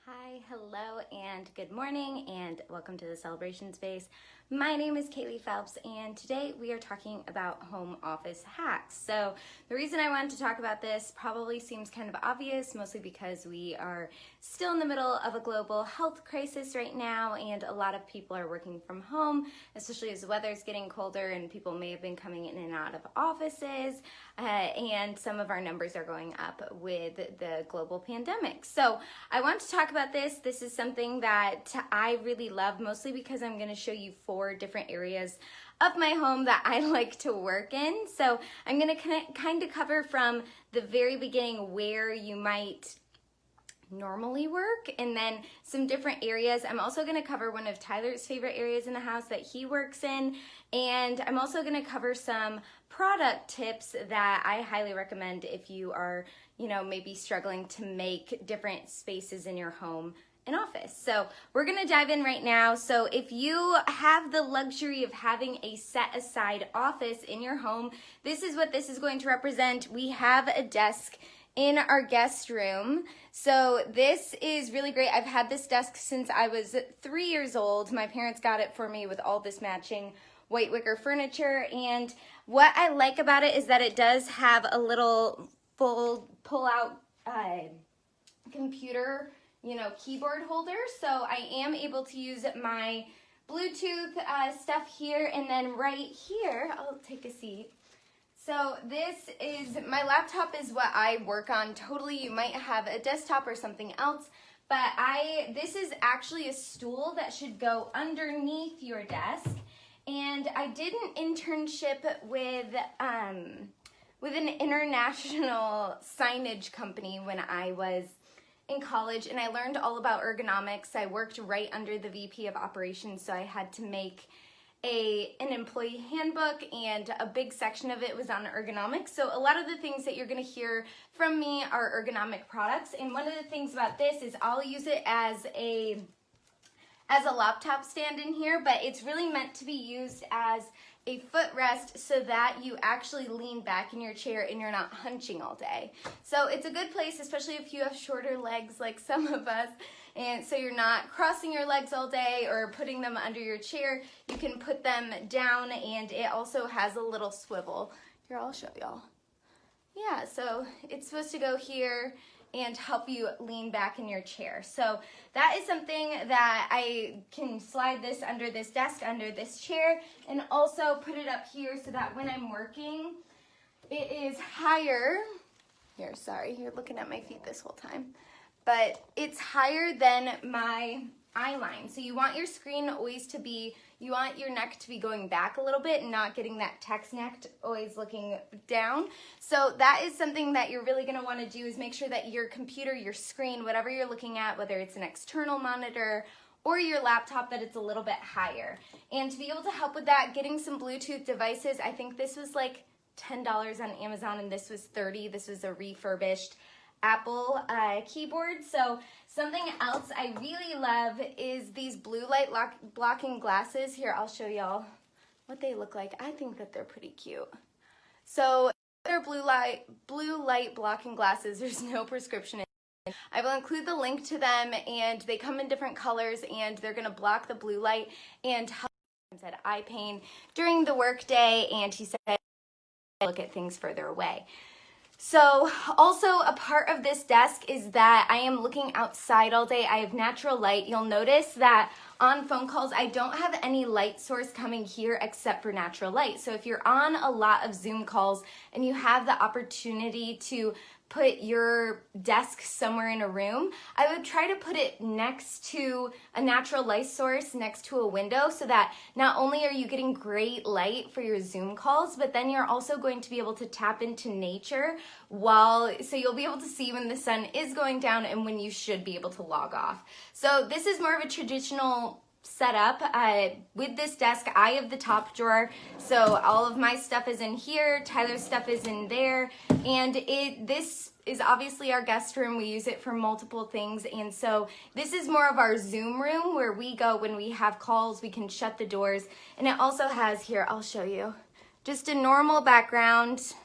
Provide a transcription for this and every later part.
Hi, hello, and good morning, and welcome to the Celebration Space. My name is Kaylee Phelps, and today we are talking about home office hacks. So the reason I wanted to talk about this probably seems kind of obvious, mostly because we are still in the middle of a global health crisis right now, and a lot of people are working from home, especially as the weather's getting colder and people may have been coming in and out of offices, and some of our numbers are going up with the global pandemic. So I want to talk about this. This is something that I really love, mostly because I'm going to show you 4 different areas of my home that I like to work in. So I'm going to kind of cover from the very beginning where you might normally work, and then some different areas. I'm also going to cover one of Tyler's favorite areas in the house that he works in, and I'm also going to cover some product tips that I highly recommend if you are, maybe struggling to make different spaces in your home an office. So we're gonna dive in right now. So if you have the luxury of having a set aside office in your home, this is what this is going to represent. We have a desk in our guest room. So this is really great. I've had this desk since I was 3 years old. My parents got it for me with all this matching white wicker furniture. And what I like about it is that it does have a little full pull-out computer keyboard holder, so I am able to use my Bluetooth stuff here, and then right here, I'll take a seat. So this is, my laptop is what I work on totally. You might have a desktop or something else, but this is actually a stool that should go underneath your desk, and I did an internship with an international signage company when I was in college, and I learned all about ergonomics. I worked right under the VP of operations, so I had to make an employee handbook, and a big section of it was on ergonomics. So a lot of the things that you're going to hear from me are ergonomic products, and one of the things about this is I'll use it as a laptop stand in here, but it's really meant to be used as a footrest so that you actually lean back in your chair and you're not hunching all day. So it's a good place, especially if you have shorter legs like some of us, and so you're not crossing your legs all day or putting them under your chair. You can put them down, and it also has a little swivel. Here, I'll show y'all. Yeah, so it's supposed to go here and help you lean back in your chair. So that is something that I can slide this under this desk, under this chair, and also put it up here so that when I'm working, it is higher. Here, sorry, you're looking at my feet this whole time. But it's higher than my eye line. So you want your screen always to be, you want your neck to be going back a little bit and not getting that text neck always looking down. So that is something that you're really going to want to do, is make sure that your computer, your screen, whatever you're looking at, whether it's an external monitor or your laptop, that it's a little bit higher. And to be able to help with that, getting some Bluetooth devices, I think this was like $10 on Amazon, and this was $30. This was a refurbished Apple keyboard. So something else I really love is these blue light blocking glasses. Here, I'll show y'all what they look like. I think that they're pretty cute. So they're blue light blocking glasses. There's no prescription. I will include the link to them, and they come in different colors, and they're going to block the blue light and help said eye pain during the workday, and he said look at things further away. So also a part of this desk is that I am looking outside all day. I have natural light. You'll notice that on phone calls, I don't have any light source coming here except for natural light. So if you're on a lot of Zoom calls and you have the opportunity to put your desk somewhere in a room, I would try to put it next to a natural light source, next to a window, so that not only are you getting great light for your Zoom calls, but then you're also going to be able to tap into nature so you'll be able to see when the sun is going down and when you should be able to log off. So this is more of a traditional setup. With this desk, I have the top drawer, so all of my stuff is in here, Tyler's stuff is in there, and this is obviously our guest room. We use it for multiple things, and so this is more of our Zoom room where we go when we have calls. We can shut the doors, and it also has, here, I'll show you, just a normal background,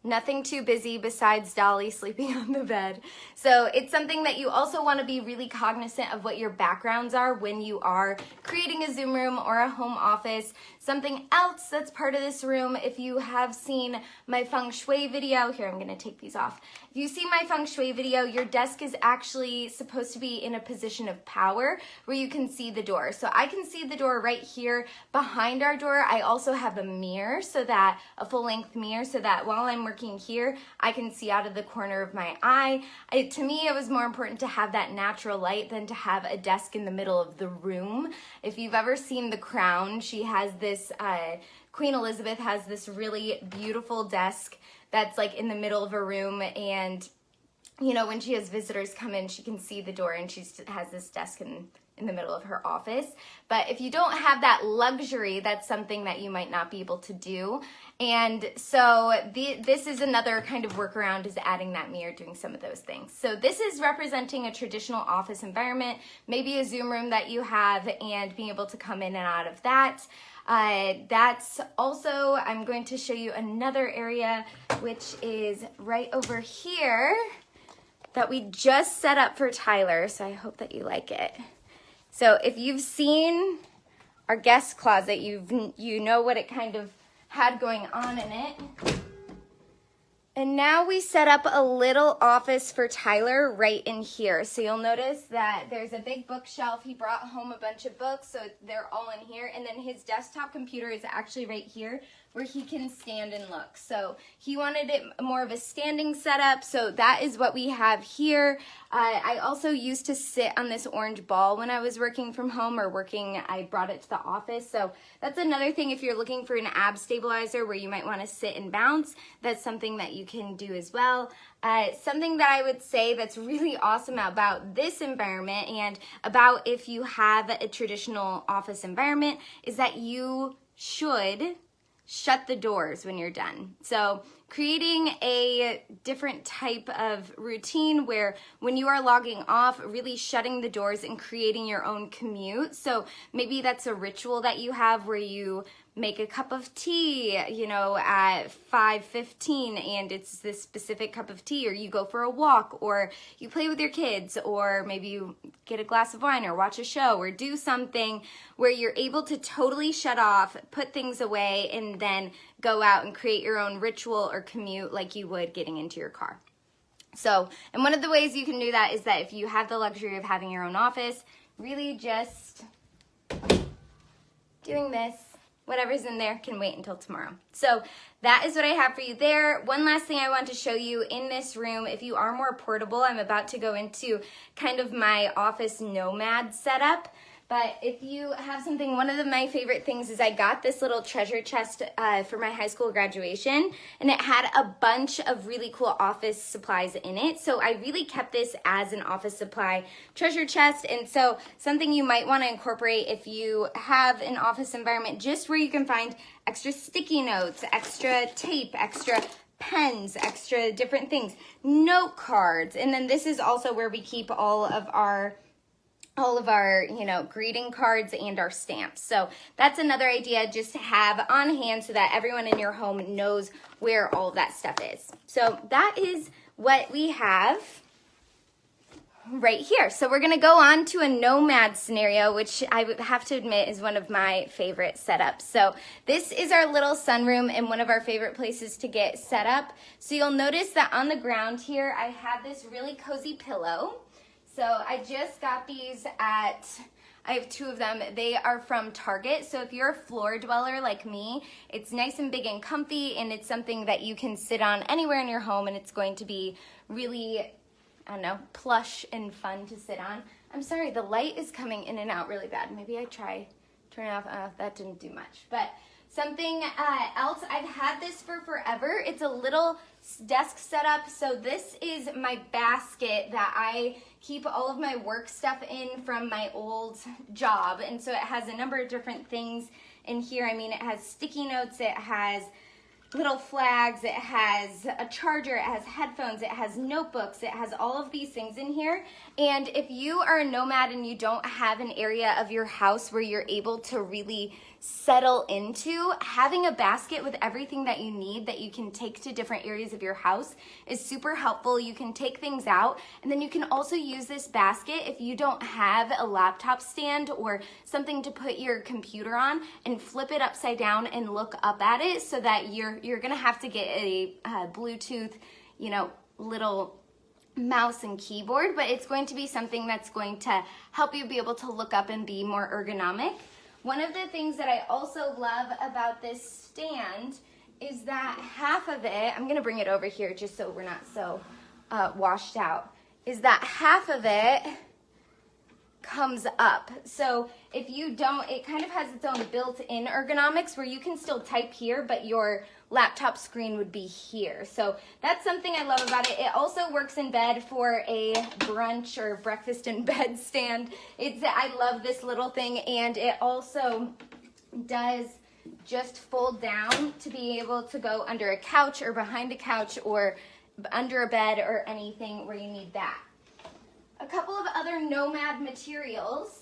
Nothing too busy besides Dolly sleeping on the bed. So it's something that you also want to be really cognizant of what your backgrounds are when you are creating a Zoom room or a home office. Something else that's part of this room, if you have seen my feng shui video, here I'm going to take these off. If you see my feng shui video, your desk is actually supposed to be in a position of power where you can see the door. So I can see the door right here behind our door. I also have a mirror, so that a full-length mirror, so that while I'm working here, I can see out of the corner of my eye. To me, it was more important to have that natural light than to have a desk in the middle of the room. If you've ever seen The Crown, she has this, Queen Elizabeth has this really beautiful desk that's like in the middle of a room, and you know, when she has visitors come in, she can see the door, and she has this desk in the middle of her office. But if you don't have that luxury, that's something that you might not be able to do. And so this is another kind of workaround, is adding that mirror, doing some of those things. So this is representing a traditional office environment, maybe a Zoom room that you have, and being able to come in and out of that. That's also, I'm going to show you another area, which is right over here, that we just set up for Tyler, so I hope that you like it. So if you've seen our guest closet, you know what it kind of had going on in it. And now we set up a little office for Tyler right in here. So you'll notice that there's a big bookshelf. He brought home a bunch of books, so they're all in here. And then his desktop computer is actually right here, where he can stand and look. So he wanted it more of a standing setup, so that is what we have here. I also used to sit on this orange ball when I was working from home or working, I brought it to the office. So that's another thing, if you're looking for an ab stabilizer where you might want to sit and bounce, that's something that you can do as well. Something that I would say that's really awesome about this environment, and about if you have a traditional office environment, is that you should shut the doors when you're done. So creating a different type of routine where when you are logging off, really shutting the doors and creating your own commute. So maybe that's a ritual that you have where you make a cup of tea, you know, at 5:15, and it's this specific cup of tea, or you go for a walk, or you play with your kids, or maybe you get a glass of wine or watch a show or do something where you're able to totally shut off, put things away, and then go out and create your own ritual or commute like you would getting into your car. So, and one of the ways you can do that is that if you have the luxury of having your own office, really just doing this. Whatever's in there can wait until tomorrow. So that is what I have for you there. One last thing I want to show you in this room, if you are more portable, I'm about to go into kind of my office Nomad setup. But if you have something, one of my favorite things is I got this little treasure chest for my high school graduation, and it had a bunch of really cool office supplies in it. So I really kept this as an office supply treasure chest. And so something you might want to incorporate if you have an office environment, just where you can find extra sticky notes, extra tape, extra pens, extra different things, note cards. And then this is also where we keep all of our you know, greeting cards and our stamps. So that's another idea, just to have on hand so that everyone in your home knows where all of that stuff is. So that is what we have right here. So we're going to go on to a Nomad scenario, which I would have to admit is one of my favorite setups. So this is our little sunroom and one of our favorite places to get set up. So you'll notice that on the ground here, I have this really cozy pillow. So I just got these I have two of them. They are from Target. So if you're a floor dweller like me, it's nice and big and comfy, and it's something that you can sit on anywhere in your home, and it's going to be really, I don't know, plush and fun to sit on. I'm sorry, the light is coming in and out really bad. Maybe I try turn it off. That didn't do much. But something else, I've had this for forever. It's a little desk setup. So this is my basket that I keep all of my work stuff in from my old job. And so it has a number of different things in here. I mean, it has sticky notes, it has little flags, it has a charger, it has headphones, it has notebooks, it has all of these things in here. And if you are a nomad and you don't have an area of your house where you're able to really settle into, having a basket with everything that you need that you can take to different areas of your house is super helpful. You can take things out, and then you can also use this basket if you don't have a laptop stand or something to put your computer on, and flip it upside down and look up at it, so that you're gonna have to get a Bluetooth, little mouse and keyboard, but it's going to be something that's going to help you be able to look up and be more ergonomic. One of the things that I also love about this stand is that half of it, I'm gonna bring it over here just so we're not so washed out, is that half of it comes up. So if you don't, it kind of has its own built-in ergonomics where you can still type here, but your laptop screen would be here. So that's something I love about it. It also works in bed for a brunch or breakfast in bed stand. I love this little thing, and it also does just fold down to be able to go under a couch or behind a couch or under a bed or anything where you need that. A couple of other Nomad materials.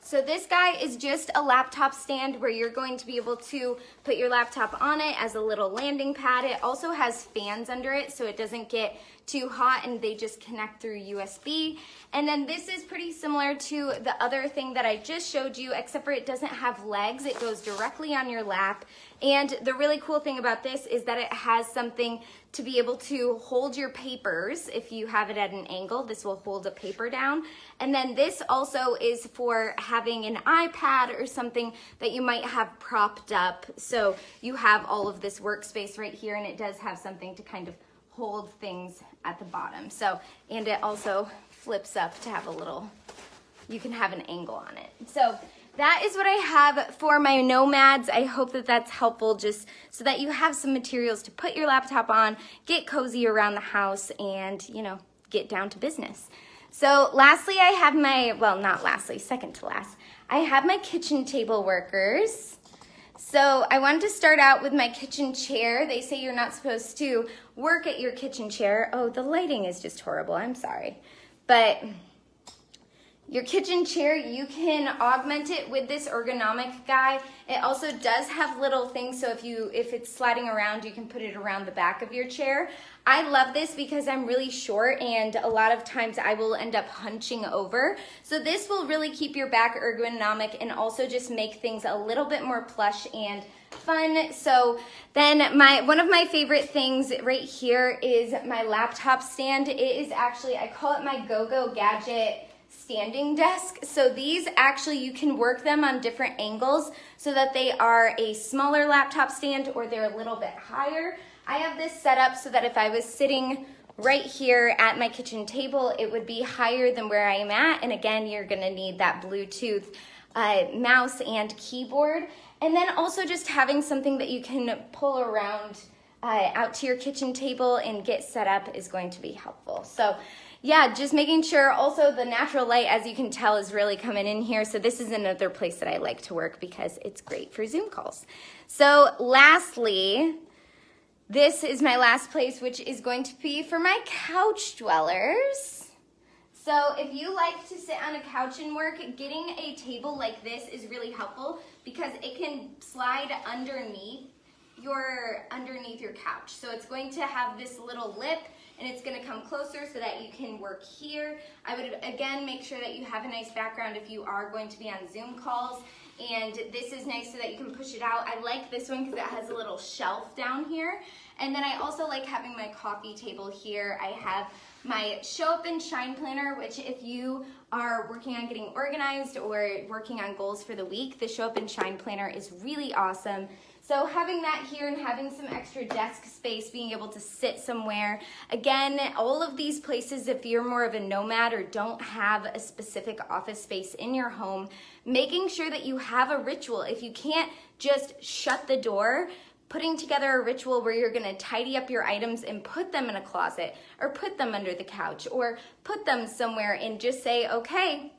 So this guy is just a laptop stand where you're going to be able to put your laptop on it as a little landing pad. It also has fans under it so it doesn't get too hot, and they just connect through USB. And then this is pretty similar to the other thing that I just showed you, except for it doesn't have legs. It goes directly on your lap. And the really cool thing about this is that it has something to be able to hold your papers. If you have it at an angle, this will hold a paper down. And then this also is for having an iPad or something that you might have propped up. So you have all of this workspace right here, and it does have something to kind of hold things at the bottom. So, and it also flips up to have a little, you can have an angle on it. So that is what I have for my Nomads. I hope that that's helpful, just so that you have some materials to put your laptop on, get cozy around the house, and, get down to business. So lastly, I have my, well, not lastly, second to last, I have my kitchen table workers. So I wanted to start out with my kitchen chair. They say you're not supposed to work at your kitchen chair. Oh, the lighting is just horrible, I'm sorry. But your kitchen chair, you can augment it with this ergonomic guy. It also does have little things, so if it's sliding around, you can put it around the back of your chair. I love this because I'm really short, and a lot of times I will end up hunching over. So this will really keep your back ergonomic and also just make things a little bit more plush and fun. So then one of my favorite things right here is my laptop stand. It is actually, I call it my Go-Go Gadget standing desk. So these actually, you can work them on different angles so that they are a smaller laptop stand or they're a little bit higher. I have this set up so that if I was sitting right here at my kitchen table, it would be higher than where I am at. And again, you're gonna need that Bluetooth mouse and keyboard. And then also just having something that you can pull around out to your kitchen table and get set up is going to be helpful. So yeah, just making sure. Also the natural light, as you can tell, is really coming in here. So this is another place that I like to work because it's great for Zoom calls. So lastly, this is my last place, which is going to be for my couch dwellers. So if you like to sit on a couch and work, getting a table like this is really helpful because it can slide underneath your couch. So it's going to have this little lip, and it's gonna come closer so that you can work here. I would, again, make sure that you have a nice background if you are going to be on Zoom calls. And this is nice so that you can push it out. I like this one because it has a little shelf down here. And then I also like having my coffee table here. I have my Show Up and Shine planner, which if you are working on getting organized or working on goals for the week, the Show Up and Shine planner is really awesome. So having that here and having some extra desk space, being able to sit somewhere. Again, all of these places, if you're more of a nomad or don't have a specific office space in your home, making sure that you have a ritual. If you can't just shut the door, putting together a ritual where you're gonna tidy up your items and put them in a closet or put them under the couch or put them somewhere and just say, okay,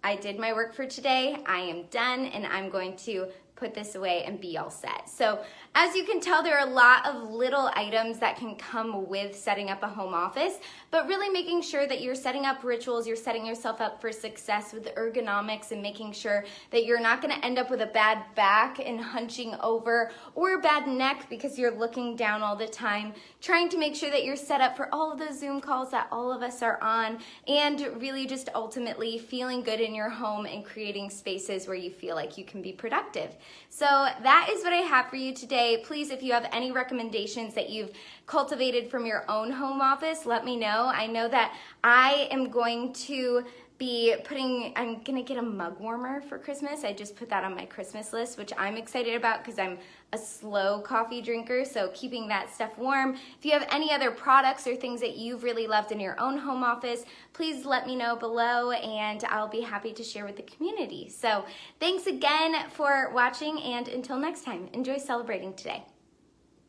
I did my work for today, I am done, and I'm going to put this away and be all set. So as you can tell, there are a lot of little items that can come with setting up a home office, but really making sure that you're setting up rituals, you're setting yourself up for success with the ergonomics and making sure that you're not gonna end up with a bad back and hunching over or a bad neck because you're looking down all the time, trying to make sure that you're set up for all of the Zoom calls that all of us are on, and really just ultimately feeling good in your home and creating spaces where you feel like you can be productive. So that is what I have for you today. Please, if you have any recommendations that you've cultivated from your own home office, let me know. I know that I am going to be I'm gonna get a mug warmer for Christmas. I just put that on my Christmas list, which I'm excited about because I'm a slow coffee drinker, so keeping that stuff warm. If you have any other products or things that you've really loved in your own home office, please let me know below and I'll be happy to share with the community. So thanks again for watching, and until next time, enjoy celebrating today.